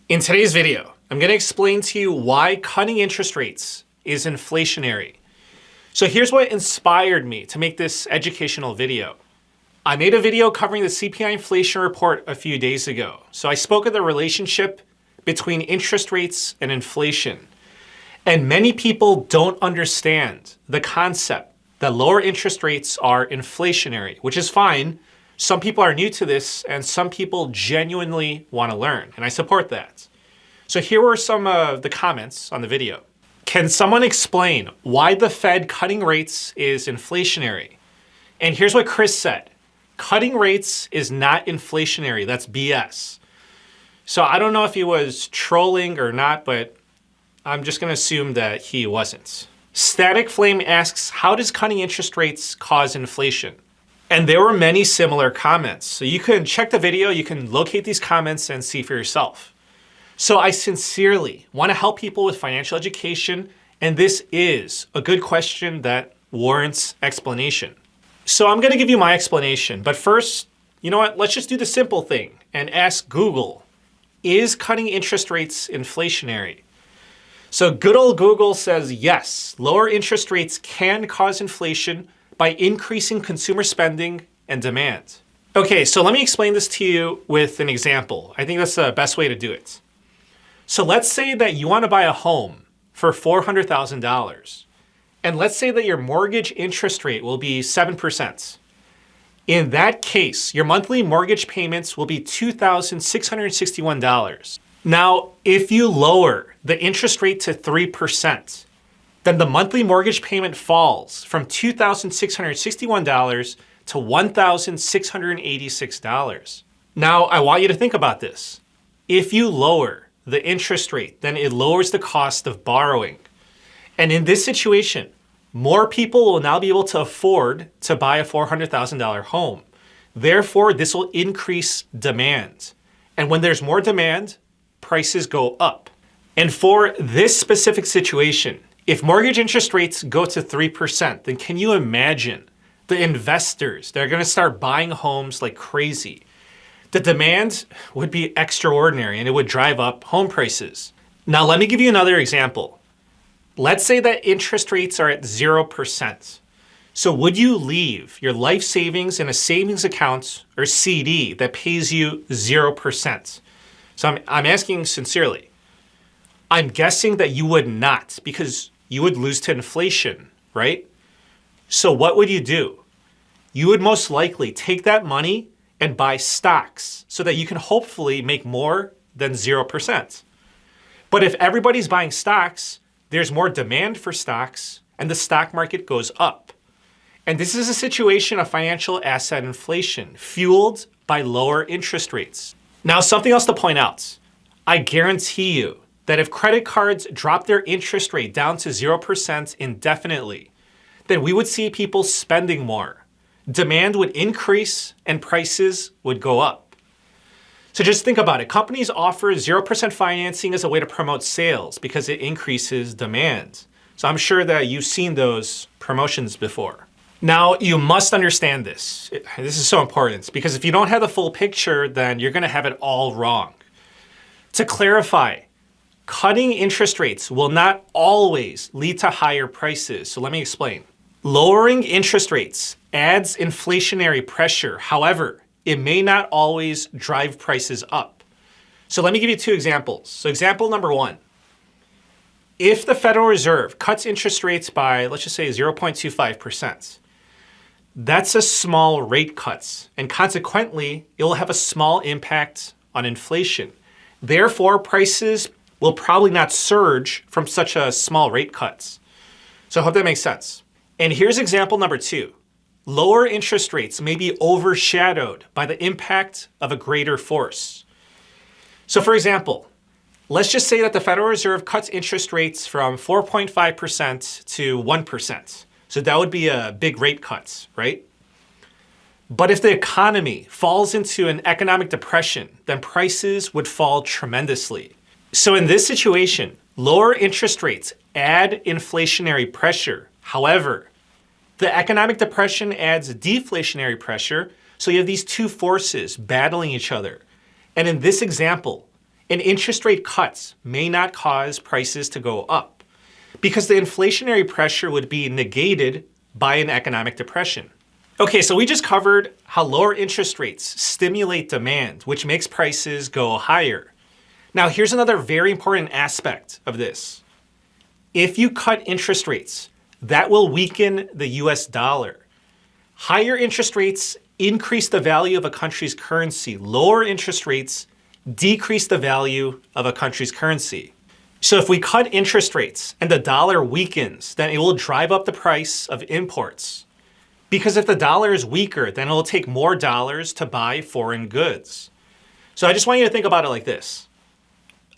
In today's video, I'm going to explain to you why cutting interest rates is inflationary. So here's what inspired me to make this educational video. I made a video covering the CPI inflation report a few days ago. So I spoke of the relationship between interest rates and inflation. And many people don't understand the concept that lower interest rates are inflationary, which is fine. Some people are new to this and some people genuinely want to learn, and I support that. So here were some of the comments on the video. Can someone explain why the Fed cutting rates is inflationary? And here's what Chris said. Cutting rates is not inflationary, that's BS. So I don't know if he was trolling or not, but I'm just gonna assume that he wasn't. Static Flame asks, how does cutting interest rates cause inflation? And there were many similar comments. So you can check the video, you can locate these comments and see for yourself. So I sincerely want to help people with financial education, and this is a good question that warrants explanation. So I'm going to give you my explanation, but first, you know what? Let's just do the simple thing and ask Google, is cutting interest rates inflationary? So good old Google says yes, lower interest rates can cause inflation by increasing consumer spending and demand. Okay, so let me explain this to you with an example. I think that's the best way to do it. So let's say that you want to buy a home for $400,000. And let's say that your mortgage interest rate will be 7%. In that case, your monthly mortgage payments will be $2,661. Now, if you lower the interest rate to 3%, then the monthly mortgage payment falls from $2,661 to $1,686. Now, I want you to think about this. If you lower the interest rate, then it lowers the cost of borrowing. And in this situation, more people will now be able to afford to buy a $400,000 home. Therefore, this will increase demand. And when there's more demand, prices go up. And for this specific situation, if mortgage interest rates go to 3%, then can you imagine the investors that are going to start buying homes like crazy? The demand would be extraordinary and it would drive up home prices. Now, let me give you another example. Let's say that interest rates are at 0%. So would you leave your life savings in a savings account or CD that pays you 0%? So I'm asking sincerely. I'm guessing that you would not, because you would lose to inflation, right? So what would you do? You would most likely take that money and buy stocks so that you can hopefully make more than 0%. But if everybody's buying stocks, there's more demand for stocks and the stock market goes up. And this is a situation of financial asset inflation fueled by lower interest rates. Now, something else to point out. I guarantee you that if credit cards drop their interest rate down to 0% indefinitely, then we would see people spending more. Demand would increase and prices would go up. So just think about it. Companies offer 0% financing as a way to promote sales because it increases demand. So I'm sure that you've seen those promotions before. Now, you must understand this. This is so important because if you don't have the full picture, then you're going to have it all wrong. To clarify, cutting interest rates will not always lead to higher prices. So let me explain. Lowering interest rates adds inflationary pressure. However, it may not always drive prices up. So let me give you two examples. So example number one, if the Federal Reserve cuts interest rates by, let's just say 0.25%, that's a small rate cut, and consequently, it will have a small impact on inflation. Therefore, prices will probably not surge from such a small rate cuts. So I hope that makes sense. And here's example number two. Lower interest rates may be overshadowed by the impact of a greater force. So for example, let's just say that the Federal Reserve cuts interest rates from 4.5% to 1%. So that would be a big rate cut, right? But if the economy falls into an economic depression, then prices would fall tremendously. So in this situation, lower interest rates add inflationary pressure. However, the economic depression adds deflationary pressure, so you have these two forces battling each other. And in this example, And interest rate cuts may not cause prices to go up because the inflationary pressure would be negated by an economic depression. Okay, so we just covered how lower interest rates stimulate demand, which makes prices go higher. Now, here's another very important aspect of this. If you cut interest rates, that will weaken the US dollar. Higher interest rates increase the value of a country's currency. Lower interest rates decrease the value of a country's currency. So if we cut interest rates and the dollar weakens, then it will drive up the price of imports. Because if the dollar is weaker, then it will take more dollars to buy foreign goods. So I just want you to think about it like this.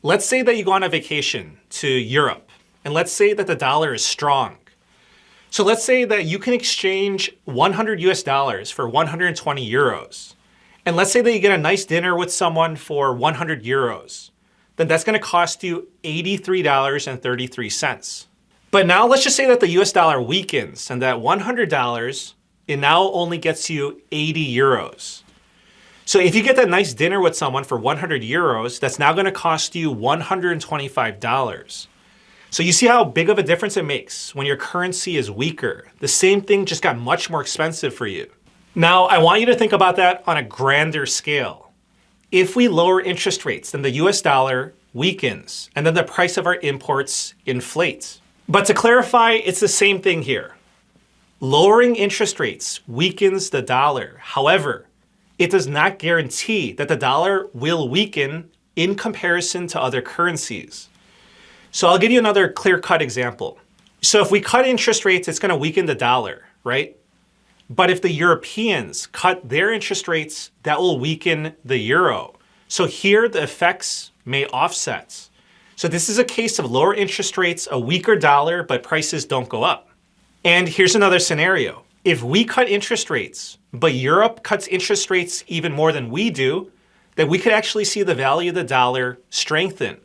Let's say that you go on a vacation to Europe, and let's say that the dollar is strong. So let's say that you can exchange 100 US dollars for 120 euros. And let's say that you get a nice dinner with someone for 100 euros. Then that's going to cost you $83.33. But now let's just say that the US dollar weakens and that $100, it now only gets you 80 euros. So if you get that nice dinner with someone for 100 euros, that's now going to cost you $125. So you see how big of a difference it makes when your currency is weaker. The same thing just got much more expensive for you. Now, I want you to think about that on a grander scale. If we lower interest rates, then the US dollar weakens, and then the price of our imports inflates. But to clarify, it's the same thing here. Lowering interest rates weakens the dollar. However, it does not guarantee that the dollar will weaken in comparison to other currencies. So I'll give you another clear-cut example. So if we cut interest rates, it's going to weaken the dollar, right? But if the Europeans cut their interest rates, that will weaken the euro. So here the effects may offset. So this is a case of lower interest rates, a weaker dollar, but prices don't go up. And here's another scenario. If we cut interest rates, but Europe cuts interest rates even more than we do, then we could actually see the value of the dollar strengthen.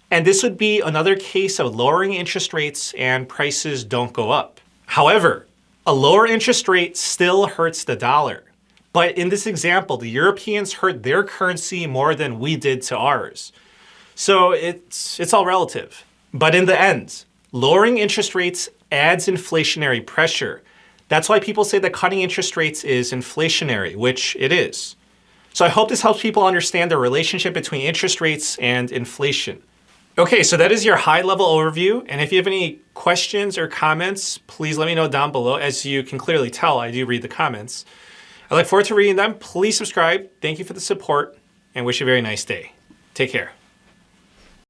And this would be another case of lowering interest rates and prices don't go up. However, a lower interest rate still hurts the dollar. But in this example, the Europeans hurt their currency more than we did to ours. So it's all relative. But in the end, lowering interest rates adds inflationary pressure. That's why people say that cutting interest rates is inflationary, which it is. So I hope this helps people understand the relationship between interest rates and inflation. Okay, so that is your high-level overview. And if you have any questions or comments, please let me know down below. As you can clearly tell, I do read the comments. I look forward to reading them. Please subscribe. Thank you for the support and wish you a very nice day. Take care.